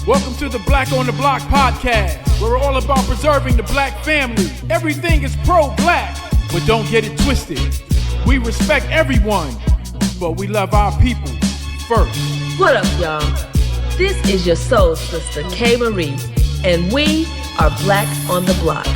Welcome to the Black on the Block podcast, where we're all about preserving the black family. Everything is pro-black, but don't get it twisted. We respect everyone, but we love our people first. What up, y'all? This is your soul sister, K. Marie, and we are Black on the Block.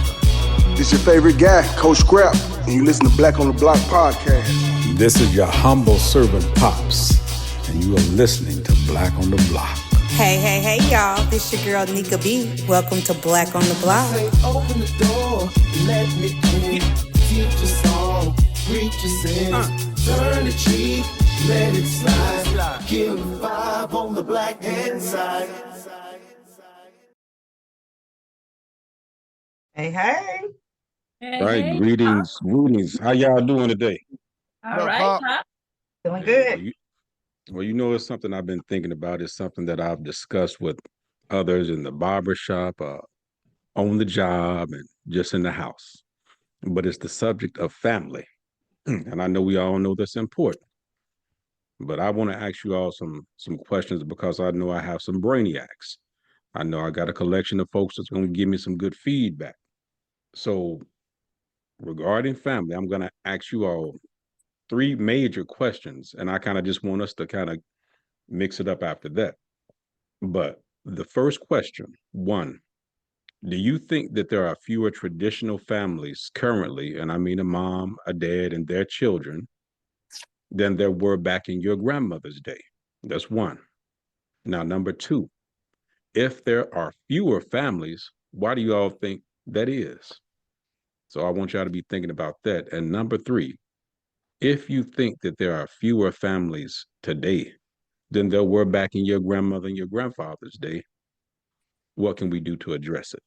This your favorite guy, Coach Scrap, and you listen to Black on the Block podcast. This is your humble servant, Pops, and you are listening to Black on the Block. Hey, y'all. This your girl, Nika B. Welcome to Black on the Block. Say, open the door, let me in. Teach your song, preach your sins. Turn the cheek, let it slide. Give 5 on the black hand side. Hey. Right, greetings. How y'all doing today? All right, Pop. Feeling good. Well, you know, it's something I've been thinking about. It's something that I've discussed with others in the barber shop, on the job, and just in the house. But it's the subject of family. And I know we all know that's important. But I want to ask you all some questions because I know I have some brainiacs. I know I got a collection of folks that's going to give me some good feedback. So regarding family, I'm going to ask you all 3 major questions, and I kind of just want us to kind of mix it up after that. But the first question, 1, do you think that there are fewer traditional families currently, and I mean a mom, a dad, and their children, than there were back in your grandmother's day? That's 1. Now, number 2, if there are fewer families, why do you all think that is? So I want y'all to be thinking about that. And number 3, if you think that there are fewer families today than there were back in your grandmother and your grandfather's day, what can we do to address it?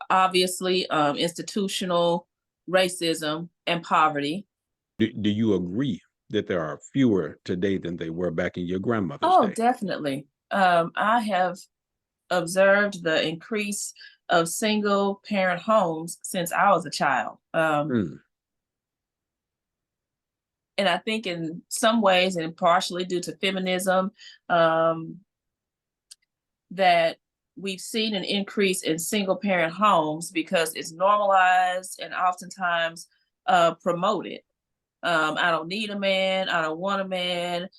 Obviously, institutional racism and poverty. Do you agree that there are fewer today than they were back in your grandmother's day? Oh, definitely. I have observed the increase of single parent homes since I was a child. And I think in some ways, and partially due to feminism, that we've seen an increase in single parent homes because it's normalized and oftentimes promoted. I don't need a man. I don't want a man.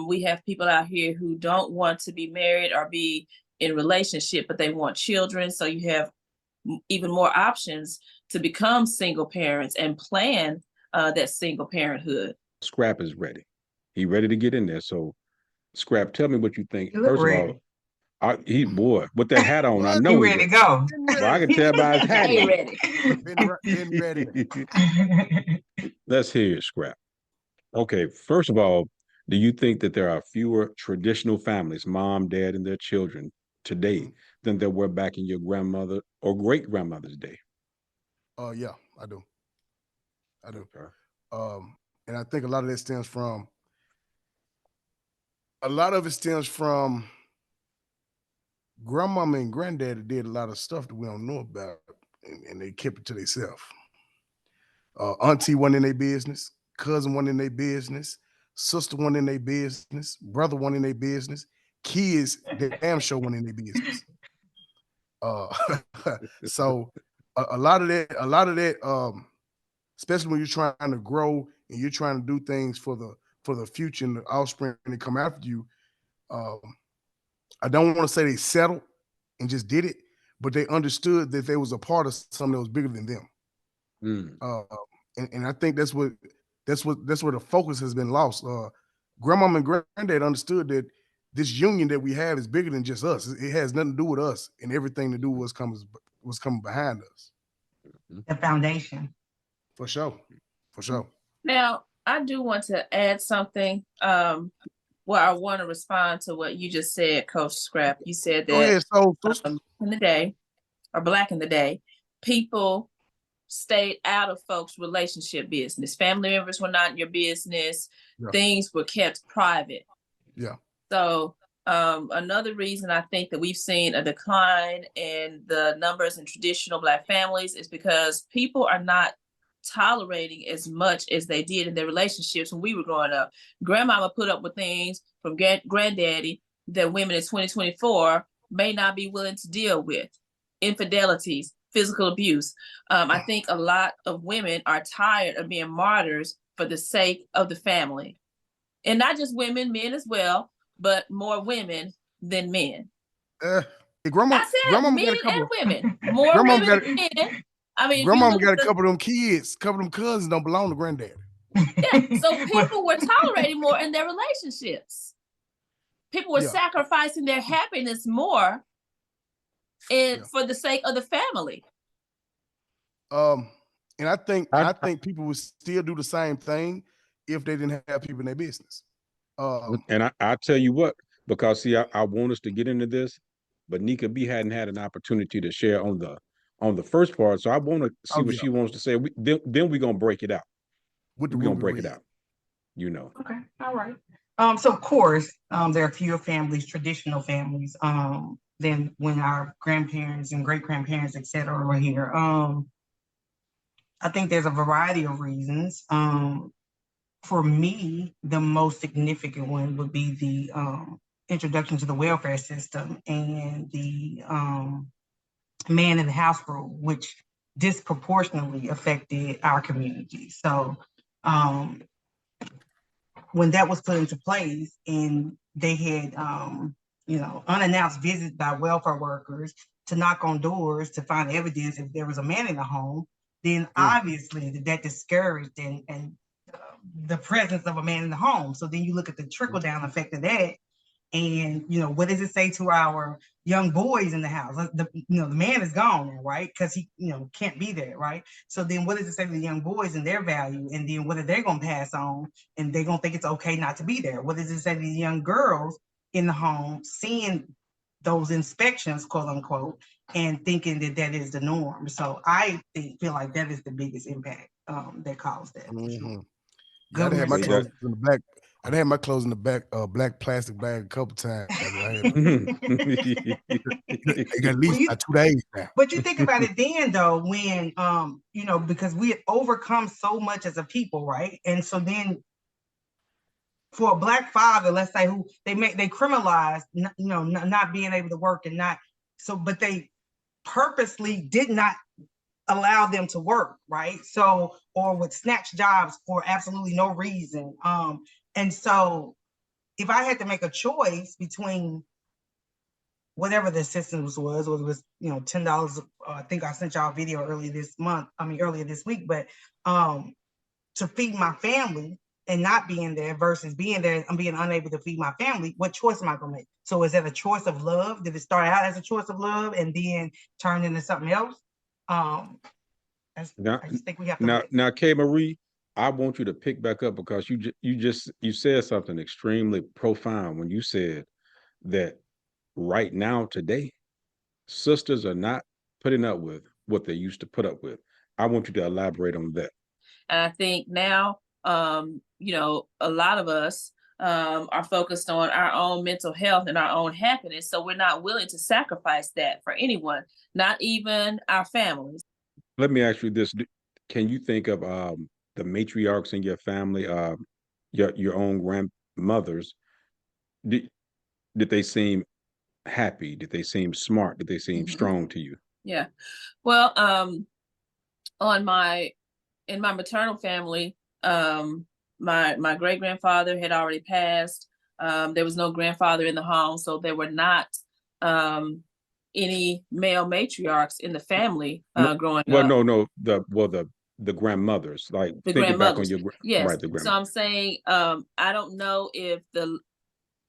We have people out here who don't want to be married or be in relationship, but they want children. So you have even more options to become single parents and plan that single parenthood. Scrap is ready. He ready to get in there. So, Scrap, tell me what you think. You look First ready. of all, boy, with that hat on, I know You he's ready to go. Well, I can tell by his hat. Hey, ready. Been ready. Let's hear it, Scrap. Okay, first of all, do you think that there are fewer traditional families, mom, dad, and their children today than there were back in your grandmother or great grandmother's day? Yeah, I do. Okay. And I think a lot of it stems from grandmama and granddaddy did a lot of stuff that we don't know about, and they kept it to themselves. Auntie wasn't in their business, cousin wasn't in their business, sister wasn't in their business, brother wasn't in their business, kids, they damn sure wasn't in their business. So a lot of that, especially when you're trying to grow and you're trying to do things for the future and the offspring that come after you, I don't want to say they settled and just did it, but they understood that they was a part of something that was bigger than them. And I think that's where the focus has been lost. Grandmama and granddad understood that this union that we have is bigger than just us. It has nothing to do with us and everything to do with what's coming behind us. The foundation. For sure. Now, I do want to add something. I want to respond to what you just said, Coach Scrap. You said that in the day, or Black in the day, people stayed out of folks' relationship business. Family members were not in your business. Yeah. Things were kept private. Yeah. So another reason I think that we've seen a decline in the numbers in traditional Black families is because people are not tolerating as much as they did in their relationships when we were growing up. Grandmama put up with things from granddaddy that women in 2024 may not be willing to deal with. Infidelities, physical abuse. I think a lot of women are tired of being martyrs for the sake of the family. And not just women, men as well, but more women than men. Grandma, I said grandmama men got a couple. and women. More Grandmama women got than men. I mean, if you Grandmama look got at a couple of them kids. A couple of them cousins don't belong to granddaddy. yeah, so people were tolerating more in their relationships. People were Yeah. sacrificing their happiness more for the sake of the family. And I think people would still do the same thing if they didn't have people in their business. And I tell you what, because see, I want us to get into this, but Nika B hadn't had an opportunity to share on the first part, so I want to see what she wants to say. Then we're gonna break it out. We're gonna break it out. You know. Okay, all right. So of course, there are fewer families, traditional families, than when our grandparents and great grandparents, et cetera, were here. I think there's a variety of reasons. For me, the most significant one would be the introduction to the welfare system and the man in the house rule, which disproportionately affected our community. So when that was put into place and they had, unannounced visits by welfare workers to knock on doors to find evidence if there was a man in the home, then obviously that discouraged and the presence of a man in the home. So then you look at the trickle down effect of that. And, what does it say to our young boys in the house? The man is gone now, right? Because he, can't be there, right? So then what does it say to the young boys and their value? And then what are they going to pass on? And they're going to think it's okay not to be there. What does it say to the young girls in the home seeing those inspections, quote unquote, and thinking that is the norm? So I feel like that is the biggest impact that caused that. Mm-hmm. Yeah, I had my clothes in the back. I had my clothes in the back, black plastic bag a couple times. They got at least 2 days now. But you think about it then, though, when because we had overcome so much as a people, right? And so then, for a Black father, let's say, who they criminalized, not being able to work and not so, but they purposely did not allow them to work, right? So, or would snatch jobs for absolutely no reason. And so if I had to make a choice between whatever the assistance was, whether it was, $10, I think I sent y'all a video earlier this week, but to feed my family and not being there versus being there and being unable to feed my family, what choice am I gonna make? So is that a choice of love? Did it start out as a choice of love and then turn into something else? I just think we have to now, K. Marie, I want you to pick back up because you said something extremely profound when you said that right now today, sisters are not putting up with what they used to put up with. I want you to elaborate on that. And I think now, a lot of us are focused on our own mental health and our own happiness. So we're not willing to sacrifice that for anyone, not even our families. Let me ask you this. Can you think of the matriarchs in your family, your own grandmothers? Did they seem happy? Did they seem smart? Did they seem strong to you? Yeah. Well, in my maternal family, my great grandfather had already passed. There was no grandfather in the home, so there were not any male matriarchs in the family growing up. Well, no, the grandmothers, like the thinking back on grandmothers. your Yes. right, the grandmothers. So I'm saying I don't know if the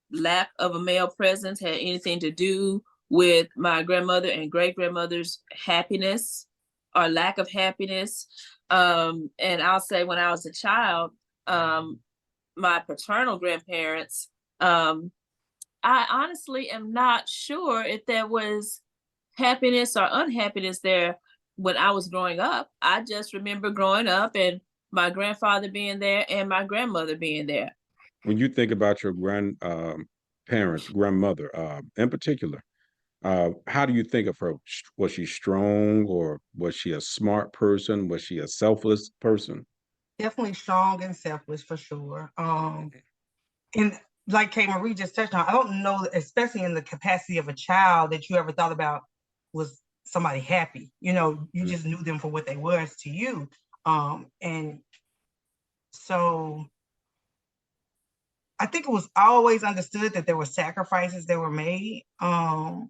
lack of a male presence had anything to do with my grandmother and great grandmother's happiness or lack of happiness. And I'll say when I was a child, my paternal grandparents, I honestly am not sure if there was happiness or unhappiness there when I was growing up. I just remember growing up and my grandfather being there and my grandmother being there. When you think about your grandmother in particular, how do you think of her? Was she strong, or was she a smart person? Was she a selfless person? Definitely strong and selfless for sure. And like K. Marie just touched on, I don't know, especially in the capacity of a child, that you ever thought about was somebody happy. You know, you just knew them for what they was to you. And so I think it was always understood that there were sacrifices that were made. And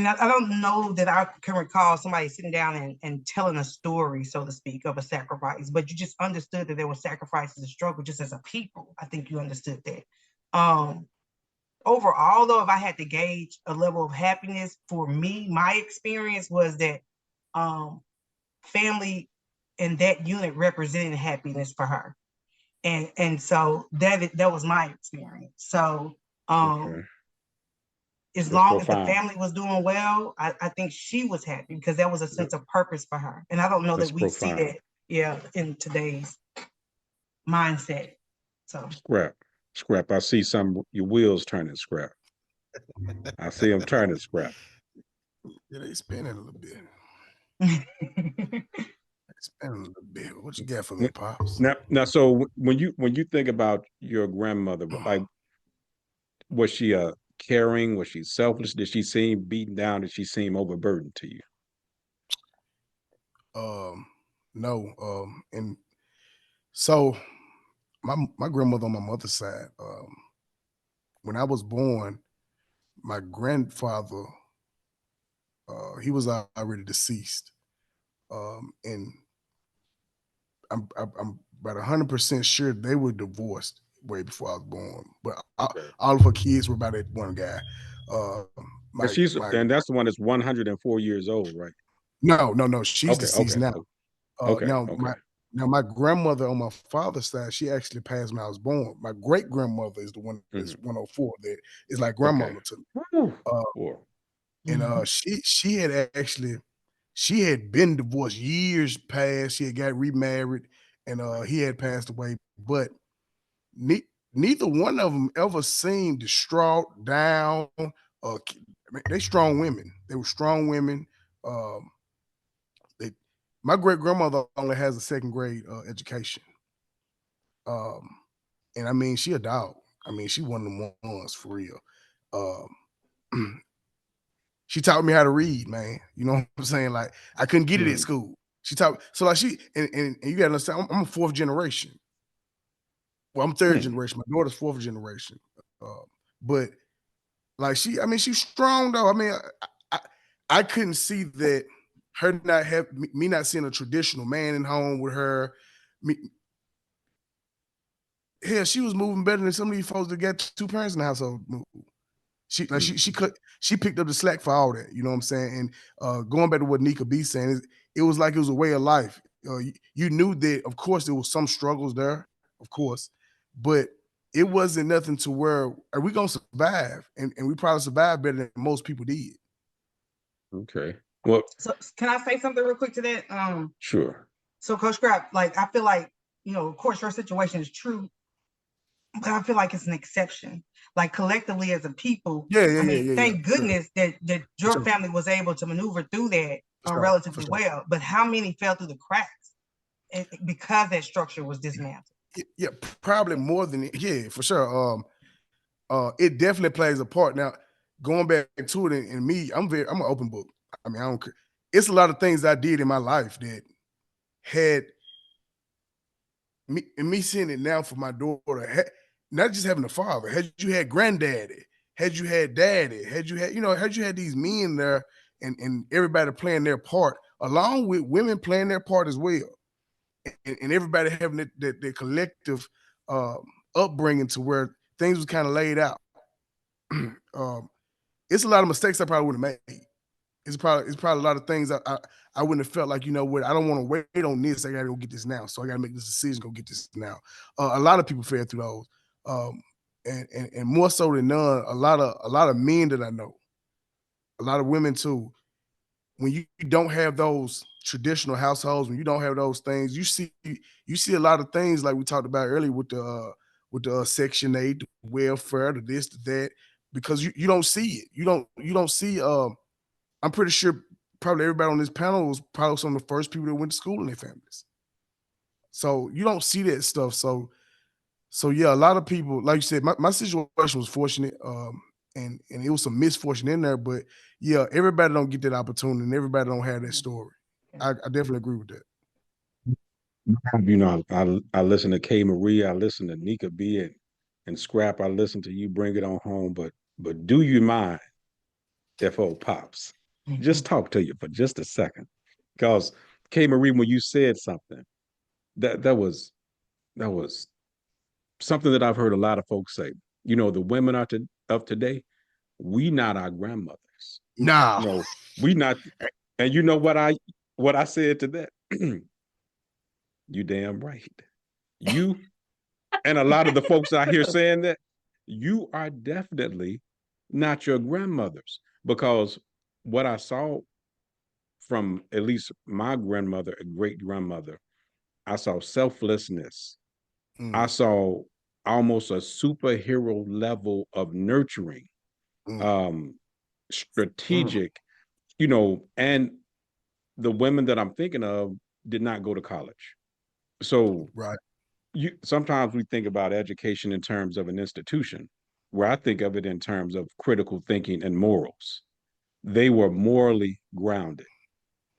I don't know that I can recall somebody sitting down and telling a story, so to speak, of a sacrifice, but you just understood that there were sacrifices and struggle just as a people. I think you understood that. Overall, though, if I had to gauge a level of happiness for me, my experience was that family and that unit represented happiness for her. And so that was my experience. So Okay. as That's long as the profound. family was doing well, I think she was happy because that was a sense of purpose for her. And I don't know That's that we see profound. that, in today's mindset. So Scrap. I see your wheels turning, Scrap. I see them turning, Scrap. Yeah, they spinning a little bit. Spinning a little bit. What you got for me, Pops? Now, so when you think about your grandmother, like, was she caring? Was she selfless? Did she seem beaten down? Did she seem overburdened to you? No. And so my grandmother on my mother's side, when I was born, my grandfather, he was already deceased. And I'm about 100% sure they were divorced way before I was born. But all of her kids were by that one guy. And that's the one that's 104 years old, right? No. She's Okay, deceased now. okay. Now my grandmother on my father's side, she actually passed when I was born. My great grandmother is the one that's 104. That is like grandmama to me. And she had actually, she had been divorced years past. She had got remarried, and he had passed away. But neither one of them ever seemed distraught, down. They strong women. They were strong women. My great grandmother only has a second grade education. And I mean, she a dog. I mean, she one of them ones for real. She taught me how to read, man. You know what I'm saying? Like, I couldn't get it at school. She taught, so like and you gotta understand, I'm a fourth generation. Well, I'm third generation. My daughter's fourth generation. But like she's strong though. I mean, I couldn't see that her not have me not seeing a traditional man in home with her. Hell, she was moving better than some of these folks that got two parents in the household move. She picked up the slack for all that, you know what I'm saying? And going back to what Nika B saying, it was like it was a way of life. You knew that, of course, there was some struggles there, of course, but it wasn't nothing to where are we gonna survive? And we probably survived better than most people did. Okay. Well, so can I say something real quick to that? Sure. So Coach Scrap, like I feel like, of course your situation is true, but I feel like it's an exception. Like collectively as a people, thank goodness that your family was able to maneuver through that relatively well. But how many fell through the cracks because that structure was dismantled? Yeah, probably more than for sure. It definitely plays a part. Now, going back to it, and me, I'm an open book. I mean, I don't care. It's a lot of things I did in my life that had me seeing it now for my daughter. Not just having a father, had you had granddaddy, had you had daddy, had you had these men there and everybody playing their part, along with women playing their part as well. And everybody having that collective upbringing to where things was kind of laid out. It's a lot of mistakes I probably would have made. It's probably a lot of things I wouldn't have felt like, you know what, I don't want to wait on this. I got to go get this now. So I got to make this decision, go get this now. A lot of people fell through those. And more so than none, a lot of men that I know, a lot of women too, when you don't have those traditional households, when you don't have those things, you see a lot of things like we talked about earlier with the Section 8, the welfare, the this, the that, because you don't see it. You don't see. I'm pretty sure probably everybody on this panel was probably some of the first people that went to school in their families. So you don't see that stuff. So So yeah, a lot of people, like you said, my situation was fortunate, and it was some misfortune in there, but yeah, everybody don't get that opportunity, and everybody don't have that story. I definitely agree with that. You know, I listen to K Marie, I listen to Nika B and Scrap, I listen to you bring it on home, but do you mind if old Pops just talk to you for just a second? Because K Marie, when you said something, that was something that I've heard a lot of folks say. You know, the women of today, we not our grandmothers. No. No, we not. And you know what I said to that? You damn right. You and a lot of the folks out here saying that, you are definitely not your grandmothers, because what I saw from at least my grandmother and great grandmother, I saw selflessness. I saw almost a superhero level of nurturing, strategic, you know, and the women that I'm thinking of did not go to college. So Right. sometimes we think about education in terms of an institution, where I think of it in terms of critical thinking and morals. They were morally grounded.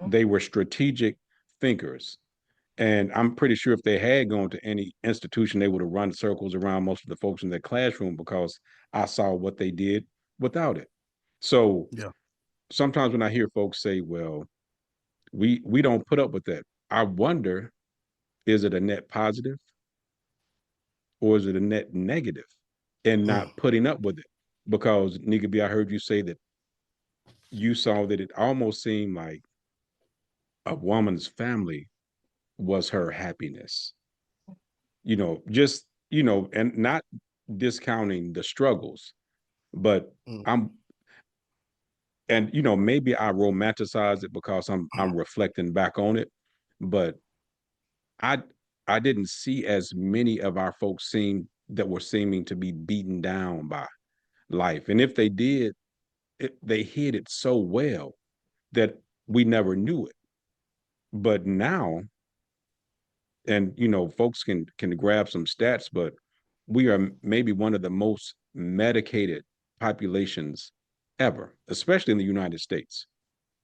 They were strategic thinkers. And I'm pretty sure if they had gone to any institution, they would have run circles around most of the folks in their classroom, because I saw what they did without it. So yeah, sometimes when I hear folks say, well, we don't put up with that, I wonder, is it a net positive or is it a net negative in not putting up with it? Because Nika B, I heard you say that you saw that it almost seemed like a woman's family was her happiness. You know, just, you know, and not discounting the struggles, but and you know, maybe I romanticize it because I'm reflecting back on it, but I I didn't see as many of our folks that were seeming to be beaten down by life. And if they did, they hid it so well that we never knew it. But now, and you know, folks can grab some stats, but we are maybe one of the most medicated populations ever, especially in the United States.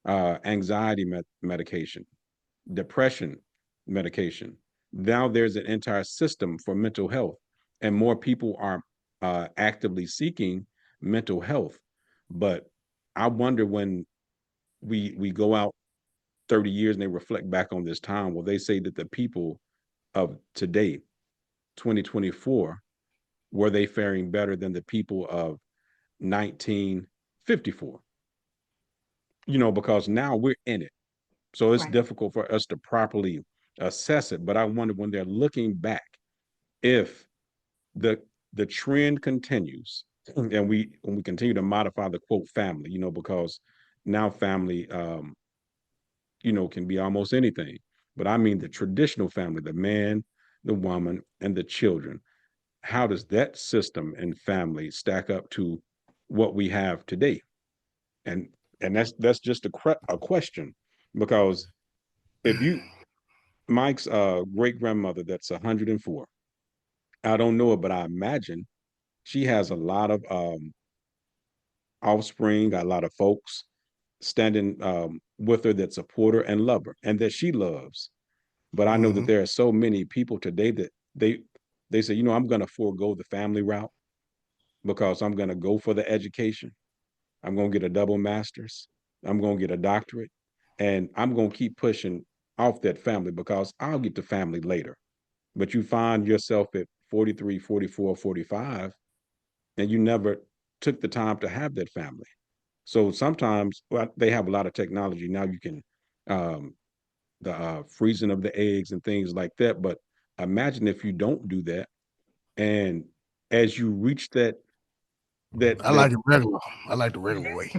Anxiety medication, depression medication. Now there's an entire system for mental health, and more people are actively seeking mental health. But I wonder, when we go out 30 years and they reflect back on this time, will they say that the people of today, 2024, were they faring better than the people of 1954? You know, because now we're in it. So it's difficult for us to properly assess it. But I wonder, when they're looking back, if the trend continues, and when we continue to modify the quote family, you know, because now family, you know, can be almost anything. But I mean the traditional family, the man, the woman, and the children. How does that system and family stack up to what we have today? And that's just a question, because if you Mike's great grandmother, that's 104. I don't know it, but I imagine she has a lot of offspring, a lot of folks standing with her that support her and love her and that she loves. But I know that there are so many people today that they say, you know, I'm going to forego the family route because I'm going to go for the education. I'm going to get a double master's. I'm going to get a doctorate, and I'm going to keep pushing off that family because I'll get to family later. But you find yourself at 43, 44, 45, and you never took the time to have that family. So sometimes, well, they have a lot of technology now. You can the freezing of the eggs and things like that. But imagine if you don't do that, and as you reach that I like it regular. I like the regular way.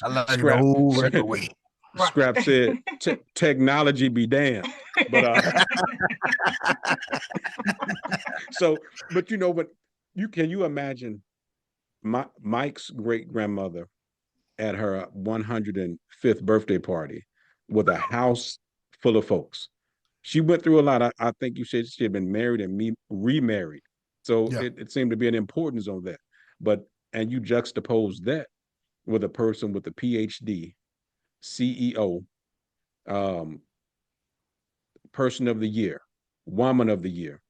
I like it the old regular way. Scrap said, technology be damned. But so, but you know, but can you imagine Mike's great grandmother at her 105th birthday party with a house full of folks? she went through a lot. I think you said she had been married and remarried. So Yeah. it seemed to be an importance on that. And you juxtapose that with a person with a PhD, CEO, person of the year, woman of the year,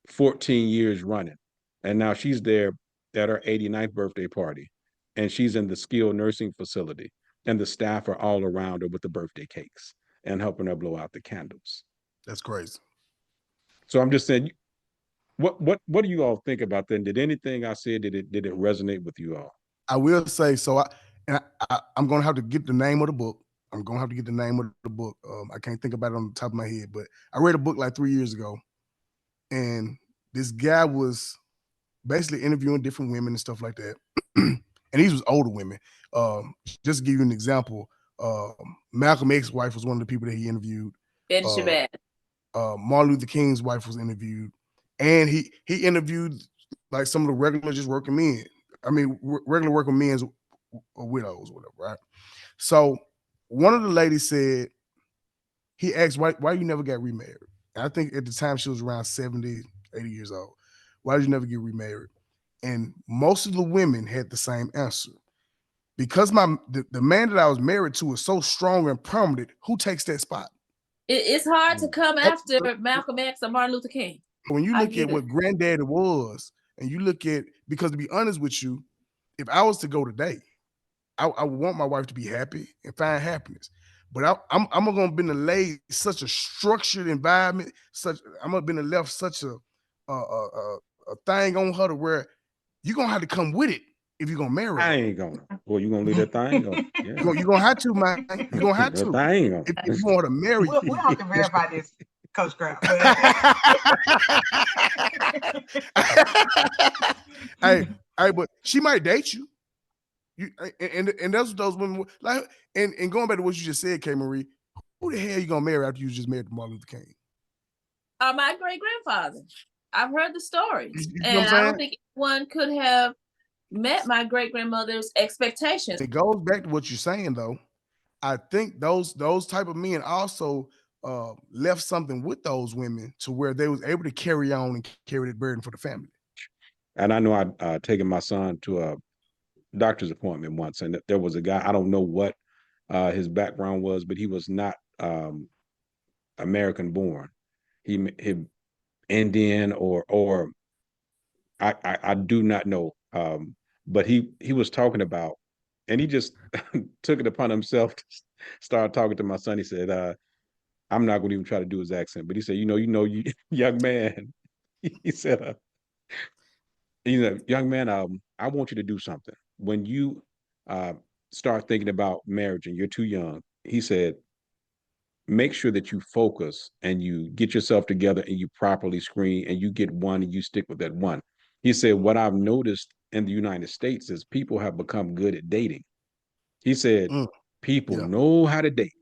14 years running. And now she's there at her 89th birthday party, and she's in the skilled nursing facility, and the staff are all around her with the birthday cakes and helping her blow out the candles. That's crazy. So I'm just saying, what do you all think about that? Did anything I said, did it resonate with you all? I will say, so I'm gonna have to get the name of the book. I'm gonna have to get the name of the book. I can't think about it on the top of my head, but I read a book like 3 years ago, and this guy was basically interviewing different women and stuff like that. And these was older women. Just to give you an example, Malcolm X's wife was one of the people that he interviewed. Betty Shabazz. Martin Luther King's wife was interviewed, and he interviewed like some of the regular just working men. I mean, regular working men's widows, whatever, right? So one of the ladies said, he asked, why you never got remarried? And I think at the time she was around 70, 80 years old. Why did you never get remarried? And most of the women had the same answer. Because the man that I was married to is so strong and prominent, who takes that spot? It's hard to come after Malcolm X or Martin Luther King. When you look at what Granddaddy was, and you look at, because to be honest with you, if I was to go today, I would want my wife to be happy and find happiness. But I'm gonna be lay such a structured environment, I'm gonna be left such a thing on her to where you're gonna have to come with it if you're gonna marry her. I ain't gonna. Well, you're gonna leave that thing on. Yeah. You're gonna have to, man. You're gonna have to. If you want to marry, we'll have to verify this, Coach Graham. hey, but she might date you. And that's what those women like. And going back to what you just said, K. Marie, who the hell you gonna marry after you just married Martin Luther King? My great grandfather. I've heard the stories, and I don't think anyone could have met my great grandmother's expectations. It goes back to what you're saying, though. I think those type of men also left something with those women to where they was able to carry on and carry that burden for the family. And I know I'd taken my son to a doctor's appointment once, and there was a guy, I don't know what his background was, but he was not American born. He Indian or I do not know. But he was talking about, and he just took it upon himself to start talking to my son. He said, I'm not going to even try to do his accent, but he said, you young man, he said, young man, I want you to do something. When you start thinking about marriage and you're too young, he said, make sure that you focus and you get yourself together and you properly screen and you get one and you stick with that one. He said, what I've noticed in the United States is people have become good at dating. He said, people know how to date.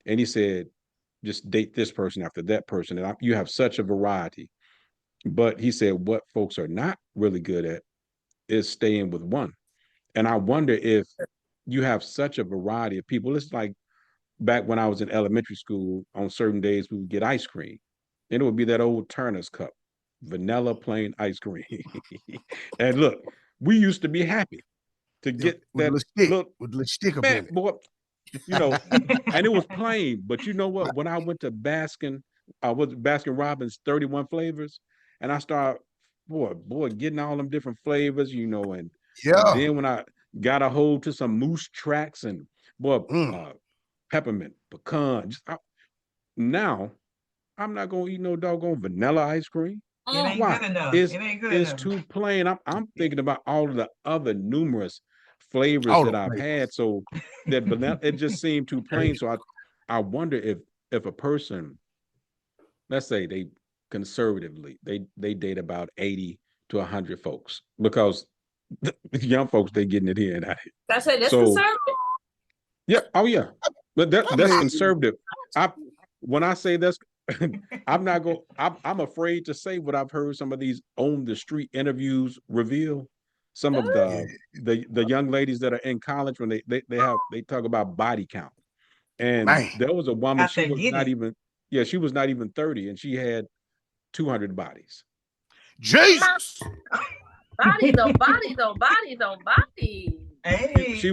And he said, just date this person after that person. And you have such a variety. But he said, what folks are not really good at is staying with one. And I wonder if you have such a variety of people. It's like back when I was in elementary school, on certain days, we would get ice cream. And it would be that old Turner's cup, vanilla plain ice cream. And look, we used to be happy to get that with the stick up in it. Boy, and it was plain. But you know what? When I went to Baskin Robbins 31 flavors, and I started, boy, getting all them different flavors, and then when I got a hold to some Moose Tracks and peppermint, pecan, now I'm not gonna eat no doggone vanilla ice cream. It ain't good enough. It's too plain. I'm thinking about all of the other numerous flavors that I've had. So that vanilla, it just seemed too plain. So I wonder if a person, let's say they conservatively, they date about 80 to 100 folks, because the young folks, they getting it in. That's conservative. Yeah. Oh yeah. But that's conservative. When I say that's, I'm afraid to say what I've heard some of these on the street interviews reveal. Some of the young ladies that are in college, when they talk about body count. And there was a woman, she was not even Yeah, she was not even 30, and she had 200 bodies. Jesus. Bodies on bodies on bodies on bodies. Hey, She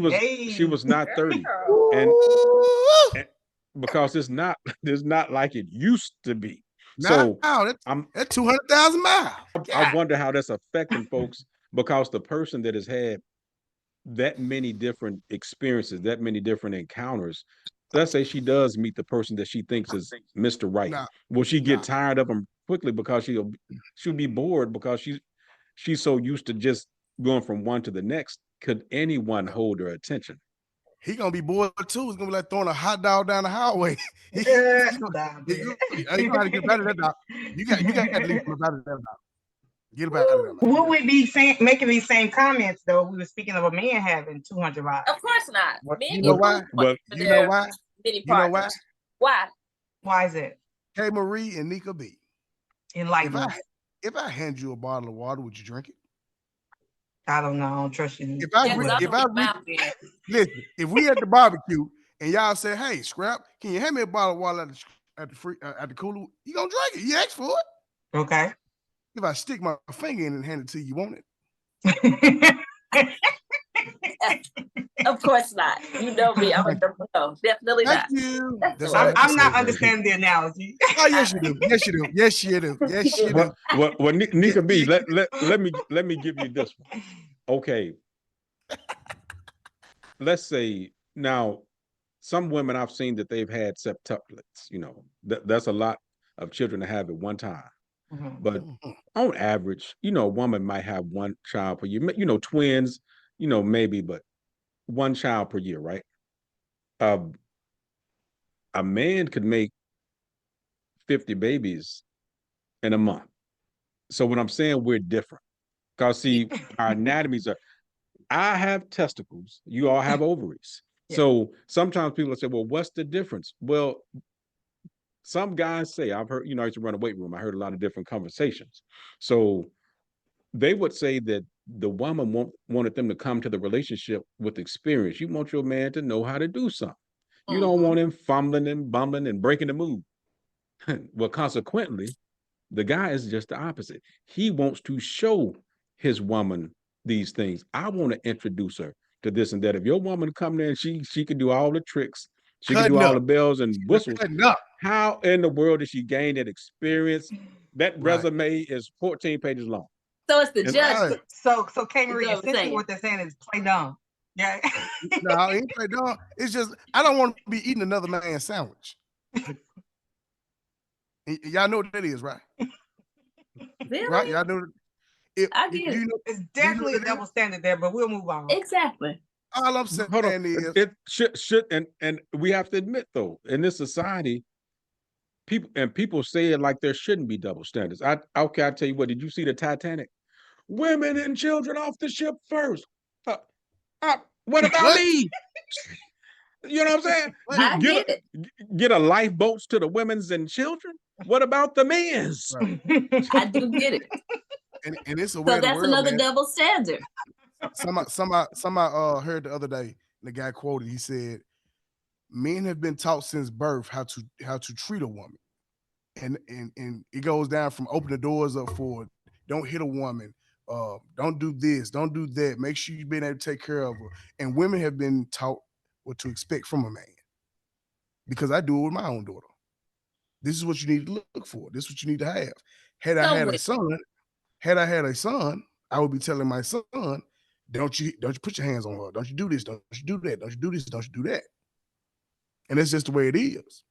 was not 30, Girl. and because it's not like it used to be. So Now I'm that's 200,000 miles. I wonder how that's affecting folks, because the person that has had that many different experiences, that many different encounters, let's say she does meet the person that she thinks is Mr. Right. Nah, Will she get nah. tired of him quickly because she'll be bored because she's so used to just going from one to the next? Could anyone hold her attention? He gonna be bored too. It's gonna be like throwing a hot dog down the highway. You Stop know it. how to get better than that. You got to leave him out of that. Dog. Get him out of that. Would we be making these same comments though? We were speaking of a man having 200 bodies. Of course not. Men You know get why? But You know why? many You know why? partners. Why? Why is it? K. Marie and Nika B. Enlighten us. If I hand you a bottle of water, would you drink it? I don't know. I don't trust you. If I Yeah, 'cause re- if I'm I a re- mouth then. listen, if we at the barbecue and y'all say, "Hey, Scrap, can you hand me a bottle of water at the cooler?" You gonna drink it? You asked for it. Okay. If I stick my finger in and hand it to you, you want it? Of course not. You know me. I'm a no, definitely Thank not. you. That's all all I I'm not say. understanding the analogy. Oh, yes, you do. Yes, you do. Yes, you do. Yes, you do. well, Nika B, let me give you this one. Okay. Let's say now, some women I've seen that they've had septuplets. You know, that's a lot of children to have at one time. Mhm. But on average, you know, a woman might have one child per year. You know, twins, you know, maybe, but one child per year, right? A man could make 50 babies in a month. So what I'm saying, we're different. Because see, our anatomies are, I have testicles, you all have ovaries. Yeah. So sometimes people say, well, what's the difference? Well, some guys say, I've heard, you know, I used to run a weight room. I heard a lot of different conversations. So they would say that the woman wanted them to come to the relationship with experience. You want your man to know how to do something. You don't want him fumbling and bumbling and breaking the mood. Well, consequently, the guy is just the opposite. He wants to show his woman these things. I want to introduce her to this and that. If your woman come there and she can do all the tricks, she can do all the bells and whistles. How in the world did she gain that experience? That resume is 14 pages long. So it's the judge. So K. Marie, You know what I'm essentially saying? what they're saying is play dumb. Yeah. No, I ain't play dumb. It's just I don't want to be eating another man's sandwich. Y'all know what that is, right? Really? Right? Y'all know. I get it. You know, It's definitely a that double standard there, but we'll move on. Exactly. all I'm saying Hold on. is It should and we have to admit though, in this society, people say it like there shouldn't be double standards. I tell you what, did you see the Titanic? Women and children off the ship first. What about me? You know what I'm saying? I get it. Get a lifeboats to the women's and children. What about the men's? right. I do get it. and it's a So weird that's world, another man. double standard. Somebody heard the other day, the guy quoted, he said, men have been taught since birth how to treat a woman. And it goes down from open the doors up for don't hit a woman, don't do this, don't do that, make sure you've been able to take care of her. And women have been taught what to expect from a man. Because I do it with my own daughter. This is what you need to look for. This is what you need to have. Had I had a son, I would be telling my son, don't you put your hands on her. Don't you do this. Don't you do that. Don't you do this. Don't you do that. And that's just the way it is.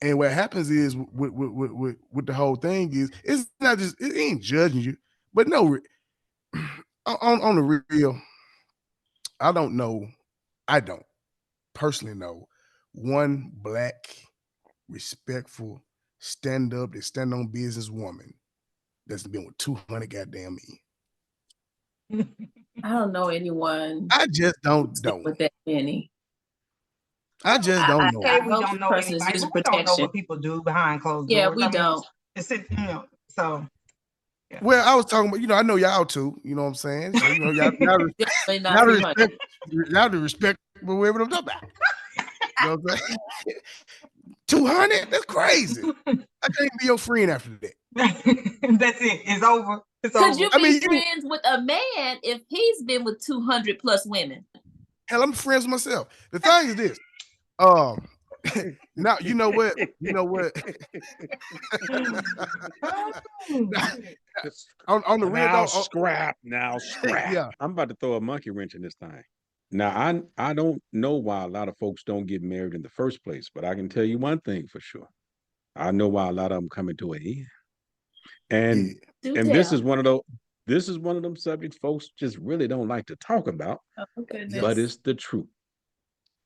And what happens is with the whole thing is it's not just, it ain't judging you, but no, on the real, I don't personally know one black, respectful, stand on business woman that's been with 200 goddamn men. I don't know anyone I just don't with that many. I just don't know. Okay, we hope don't the know person is anybody. using We don't know protection. what people do behind closed Yeah, doors. we don't. It's so. Yeah. Well, I was talking about, I know y'all too, you know what I'm saying? So, y'all Definitely not 300. y'all respect whoever I'm talking about. You know what I'm saying? 200? That's crazy. I can't be your friend after that. That's it. It's over. It's Could over. you be friends with a man if he's been with 200 plus women? Hell, I'm friends with myself. The thing is this. Now you know what? on the real now though, scrap. Yeah. I'm about to throw a monkey wrench in this thing. Now I don't know why a lot of folks don't get married in the first place, but I can tell you one thing for sure. I know why a lot of them coming to an end. And this is one of them subjects folks just really don't like to talk about. Oh, goodness. But it's the truth.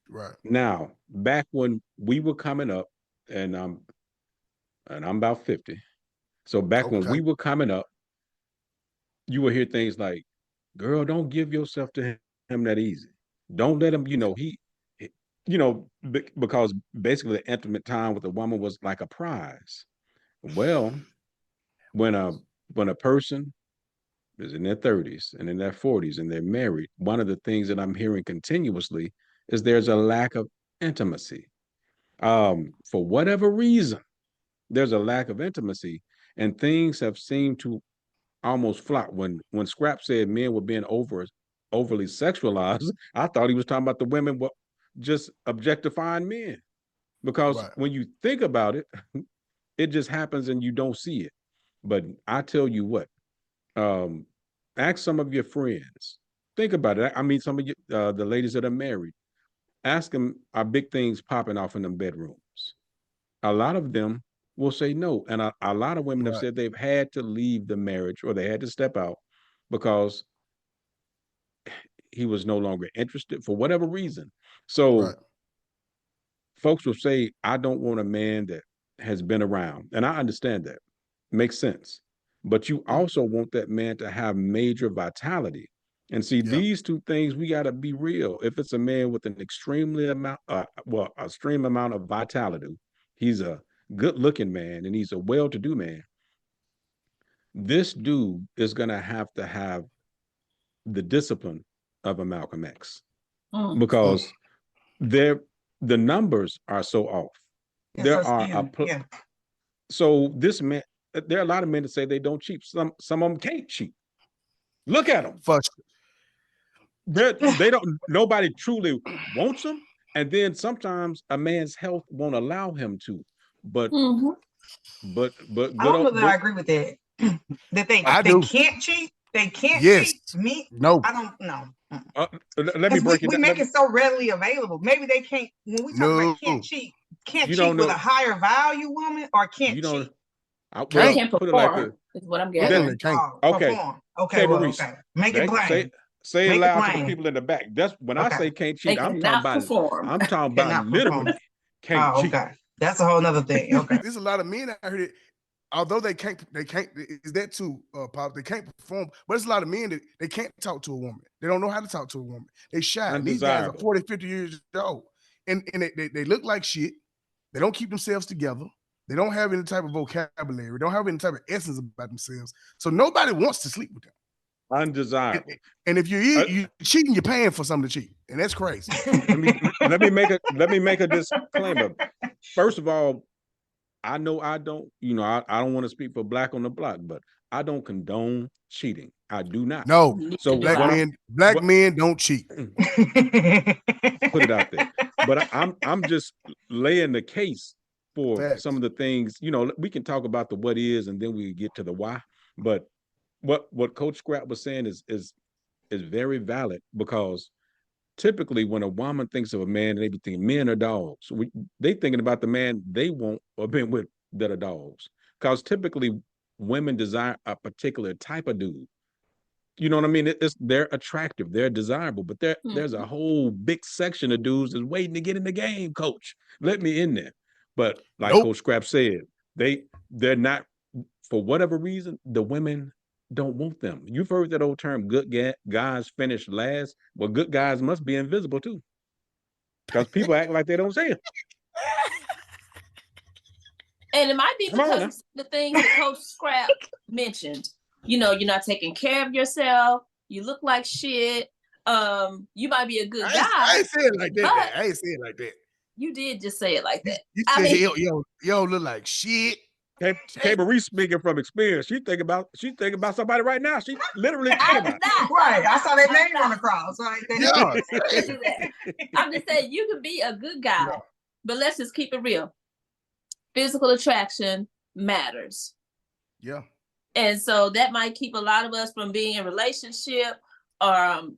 Right. Now, back when we were coming up, and I'm about 50. So back when we were coming up, you would hear things like, girl, don't give yourself to him that easy. Don't let him, because basically the intimate time with a woman was like a prize. Well, when a person is in their 30s and in their 40s and they're married, one of the things that I'm hearing continuously is there's a lack of intimacy. For whatever reason, there's a lack of intimacy, and things have seemed to almost flop. When Scrap said men were being overly sexualized, I thought he was talking about the women were just objectifying men. Because when you think about it, it just happens and you don't see it. But I tell you what, ask some of your friends. Think about it. I mean, some of you, the ladies that are married, ask them, are big things popping off in them bedrooms? A lot of them will say no. And a lot of women have said they've had to leave the marriage or they had to step out because he was no longer interested for whatever reason. So folks will say, I don't want a man that has been around. And I understand that. Makes sense. But you also want that man to have major vitality. And see, these two things, we got to be real. If it's a man with an extreme amount of vitality, he's a good looking man and he's a well-to-do man. This dude is going to have the discipline of a Malcolm X because the numbers are so off. So this man, there are a lot of men that say they don't cheat. Some of them can't cheat. Look at them. They don't. Nobody truly wants them, and then sometimes a man's health won't allow him to. But good I don't know that I agree with that. That they can't cheat. They can't cheat. Me? No. I don't know. Let me break it down. We make it so readily available. Maybe they can't. When we talk about can't cheat with a higher value woman or can't cheat. They can't perform. Is what I'm getting. Okay. Okay. Make it plain. Say it loud to the people in the back. That's when I say can't cheat. I'm talking about literally can't cheat. Okay. That's a whole nother thing. Okay. There's a lot of men out here that, although they can't, is that too, Pop? They can't perform, but there's a lot of men that they can't talk to a woman. They don't know how to talk to a woman. They shy. These guys are 40, 50 years old. And they look like shit. They don't keep themselves together. They don't have any type of vocabulary. They don't have any type of essence about themselves. So nobody wants to sleep with them. Undesirable. And if you cheating, you're paying for something to cheat, and that's crazy. let me make a disclaimer. First of all, I know I don't want to speak for Black on the Block, but I don't condone cheating. I do not. No. So black men don't cheat. Put it out there. But I'm just laying the case for some of the things. We can talk about the what is, and then we get to the why. But what Coach Scrap was saying is very valid, because typically when a woman thinks of a man, they be thinking men are dogs. They thinking about the man they want or been with that are dogs. Because typically women desire a particular type of dude. You know what I mean? They're attractive, they're desirable, but there's a whole big section of dudes that's waiting to get in the game. Coach, let me in there. But like Coach Scrap said, they're not, for whatever reason, the women don't want them. You've heard that old term, good guys finish last. Well, good guys must be invisible too, because people act like they don't say it. And it might be because of the things that Coach Scrap mentioned. You're not taking care of yourself. You look like shit. You might be a good guy. I ain't saying it like that. I ain't saying it like that. You did just say it like that. You I say, mean, yo, look like shit. K. Marie speaking from experience. She thinking about somebody right now. She literally thinking I'm about not. Right. I saw that I'm name not. run across. Right. Yeah. Let's do that. I'm just saying you can be a good guy, Yeah. but let's just keep it real. Physical attraction matters. Yeah. And so that might keep a lot of us from being in relationship or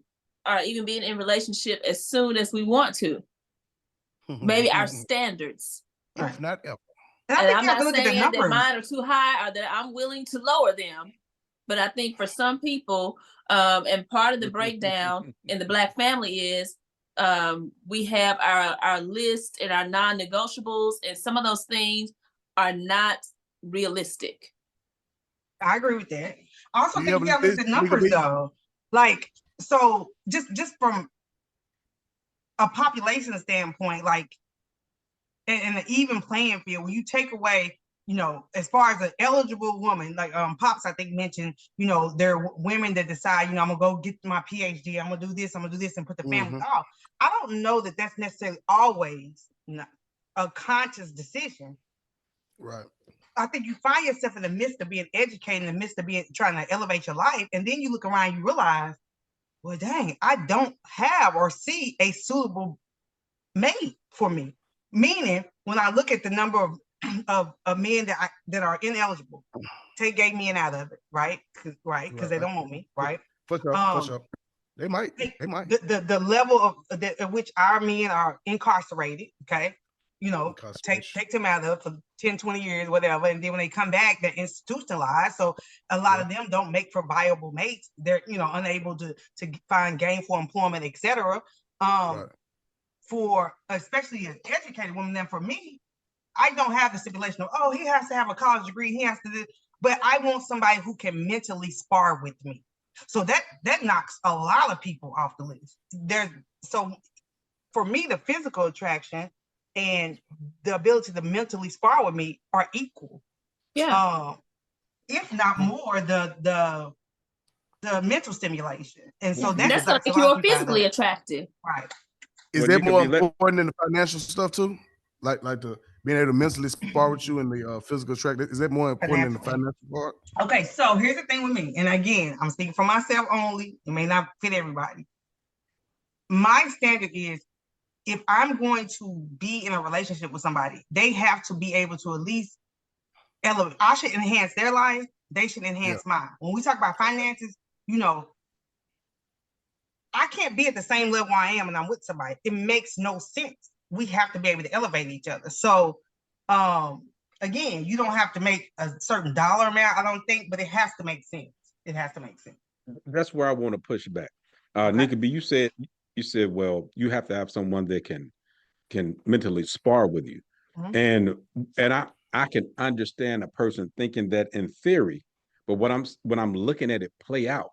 even being in relationship as soon as we want to. Maybe our standards. If not ever. And I And think I'm you have not to look at the saying that numbers. mine are too high or that I'm willing to lower them. But I think for some people, and part of the breakdown in the Black family is we have our list and our non-negotiables, and some of those things are not realistic. I agree with that. I also Yeah, think but you have to look at the we could numbers be- though. Like, so just from a population standpoint, like in an even playing field, when you take away, you know, as far as an eligible woman, like Pops, I think mentioned, you know, there are women that decide, you know, I'm gonna go get my PhD, I'm gonna do this, and put the family off. I don't know that that's necessarily always a conscious decision. Right. I think you find yourself in the midst of being educated, in the midst of being trying to elevate your life, and then you look around, you realize, well, dang, I don't have or see a suitable mate for me. Meaning, when I look at the number of men that are ineligible, take gay men out of it, right? Because they don't want me, right? For sure. They might. The level of at which our men are incarcerated, okay? You know, take them out of it for 10, 20 years, whatever. And then when they come back, they're institutionalized. So a lot of them don't make for viable mates. They're, you know, unable to find gainful employment, etc. For especially an educated woman, then for me, I don't have the stipulation of, oh, he has to have a college degree, he has to do, but I want somebody who can mentally spar with me. So that knocks a lot of people off the list. So for me, the physical attraction and the ability to mentally spar with me are equal. Yeah. If not more, the mental stimulation. And so that's gonna make you more physically attractive. Right. Is that more important than the financial stuff too? Like the being able to mentally spar with you and the physical track. Is that more important than the financial part? Okay, so here's the thing with me. And again, I'm speaking for myself only. It may not fit everybody. My standard is, if I'm going to be in a relationship with somebody, they have to be able to at least elevate. I should enhance their life. They should enhance mine. When we talk about finances, you know, I can't be at the same level I am and I'm with somebody. It makes no sense. We have to be able to elevate each other. So again, you don't have to make a certain dollar amount, I don't think, but it has to make sense. It has to make sense. That's where I want to push back. Nika B, you said, well, you have to have someone that can mentally spar with you. And I can understand a person thinking that in theory, but when I'm looking at it play out,